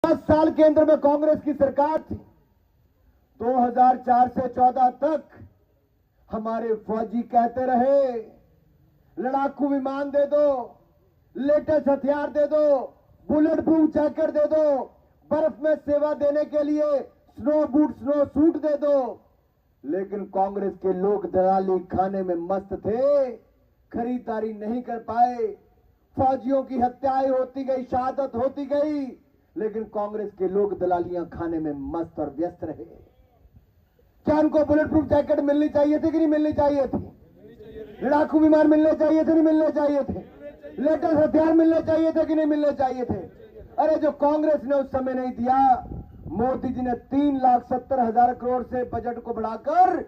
10 साल केंद्र में कांग्रेस की सरकार थी। 2004 से 14 तक हमारे फौजी कहते रहे, लड़ाकू विमान दे दो, लेटेस्ट हथियार दे दो, बुलेट प्रूफ जैकेट दे दो, बर्फ में सेवा देने के लिए स्नो बूट, स्नो सूट दे दो। लेकिन कांग्रेस के लोग दलाली खाने में मस्त थे, खरीदारी नहीं कर पाए। फौजियों की हत्याएं होती गई, शहादत होती गई, लेकिन कांग्रेस के लोग दलालियां खाने में मस्त और व्यस्त रहे। क्या उनको बुलेट प्रूफ जैकेट मिलनी चाहिए थी कि नहीं मिलनी चाहिए थी? लड़ाकू विमान मिलने चाहिए थे, नहीं मिलने चाहिए थे? लेटेस्ट हथियार मिलने चाहिए थे कि नहीं मिलने चाहिए थे? अरे जो कांग्रेस ने उस समय नहीं दिया, मोदी जी ने 3,70,000 करोड़ से बजट को बढ़ाकर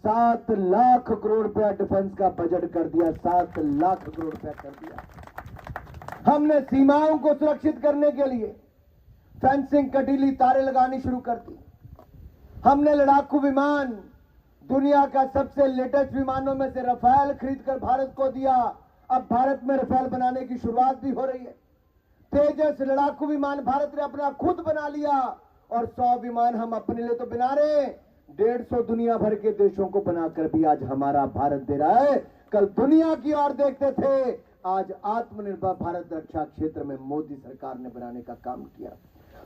7 लाख करोड़ रुपया डिफेंस का बजट कर दिया। 7 लाख करोड़ रुपया कर दिया। हमने सीमाओं को सुरक्षित करने के लिए फेंसिंग, कटीली तारे लगानी शुरू कर दी। हमने लड़ाकू विमान, दुनिया का सबसे लेटेस्ट विमानों में से रफेल खरीदकर भारत को दिया। अब भारत में रफेल बनाने की शुरुआत भी हो रही है। तेजस लड़ाकू विमान भारत ने अपना खुद बना लिया और 100 विमान हम अपने लिए तो बना रहे, 150 दुनिया भर के देशों को बनाकर भी आज हमारा भारत दे रहा है। कल दुनिया की ओर देखते थे, आज आत्मनिर्भर भारत रक्षा क्षेत्र में मोदी सरकार ने बनाने का काम किया।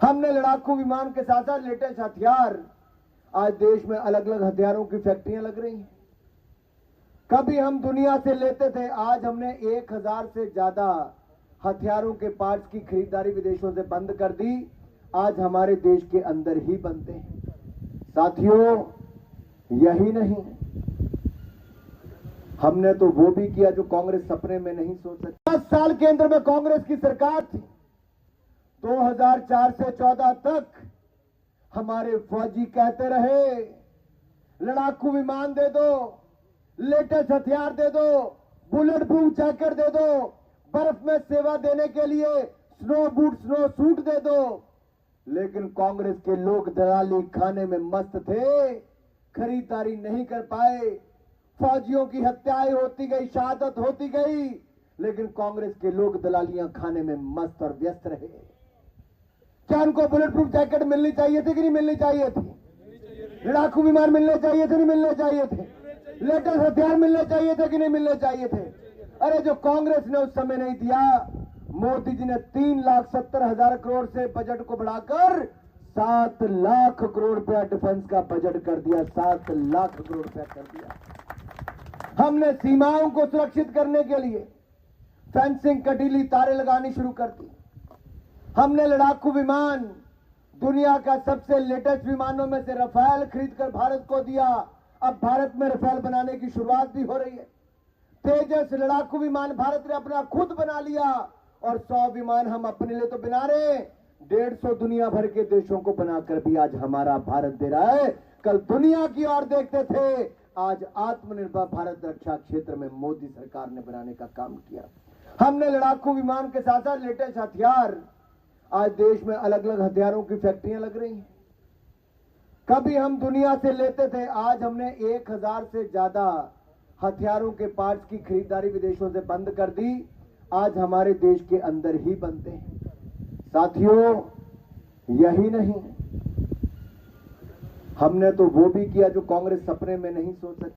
हमने लड़ाकू विमान के साथ साथ लेटेस्ट हथियार, आज देश में अलग अलग हथियारों की फैक्ट्रियां लग रही हैं। कभी हम दुनिया से लेते थे, आज हमने 1000 से ज्यादा हथियारों के पार्ट्स की खरीदारी विदेशों से बंद कर दी। आज हमारे देश के अंदर ही बनते हैं। साथियों, यही नहीं, हमने तो वो भी किया जो कांग्रेस सपने में नहीं सोच सकती। 10 साल केंद्र में कांग्रेस की सरकार थी। 2004 से 14 तक हमारे फौजी कहते रहे, लड़ाकू विमान दे दो, लेटेस्ट हथियार दे दो, बुलेट प्रूफ जैकेट दे दो, बर्फ में सेवा देने के लिए स्नो बूट, स्नो सूट दे दो। लेकिन कांग्रेस के लोग दलाली खाने में मस्त थे, खरीदारी नहीं कर पाए। फौजियों की हत्याएं होती गई, शहादत होती गई, लेकिन कांग्रेस के लोग दलालियां खाने में मस्त और व्यस्त रहे। क्या उनको बुलेट प्रूफ जैकेट मिलनी चाहिए थी कि नहीं मिलनी चाहिए थी? लड़ाकू विमान मिलने चाहिए थे, नहीं मिलने चाहिए थे? लेटेस्ट हथियार मिलने चाहिए थे कि नहीं मिलने चाहिए थे? अरे जो कांग्रेस ने उस समय नहीं दिया, मोदी जी ने 3,70,000 करोड़ से बजट को बढ़ाकर 7 लाख करोड़ रुपया डिफेंस का बजट कर दिया। 7 लाख करोड़ रुपया कर दिया। हमने सीमाओं को सुरक्षित करने के लिए फेंसिंग, कटीली तारे लगानी शुरू कर दी। हमने लड़ाकू विमान, दुनिया का सबसे लेटेस्ट विमानों में से रफेल खरीदकर भारत को दिया। अब भारत में रफेल बनाने की शुरुआत भी हो रही है। तेजस लड़ाकू विमान भारत ने अपना खुद बना लिया और 100 विमान हम अपने लिए तो बना रहे, 150 दुनिया भर के देशों को बनाकर भी आज हमारा भारत दे रहा है। कल दुनिया की ओर देखते थे, आज आत्मनिर्भर भारत रक्षा क्षेत्र में मोदी सरकार ने बनाने का काम किया। हमने लड़ाकू विमान के साथ साथ लेटेस्ट हथियार, आज देश में अलग अलग हथियारों की फैक्ट्रियां लग रही हैं। कभी हम दुनिया से लेते थे, आज हमने 1000 से ज्यादा हथियारों के पार्ट्स की खरीदारी विदेशों से बंद कर दी। आज हमारे देश के अंदर ही बनते हैं। साथियों, यही नहीं, हमने तो वो भी किया जो कांग्रेस सपने में नहीं सोच सकती।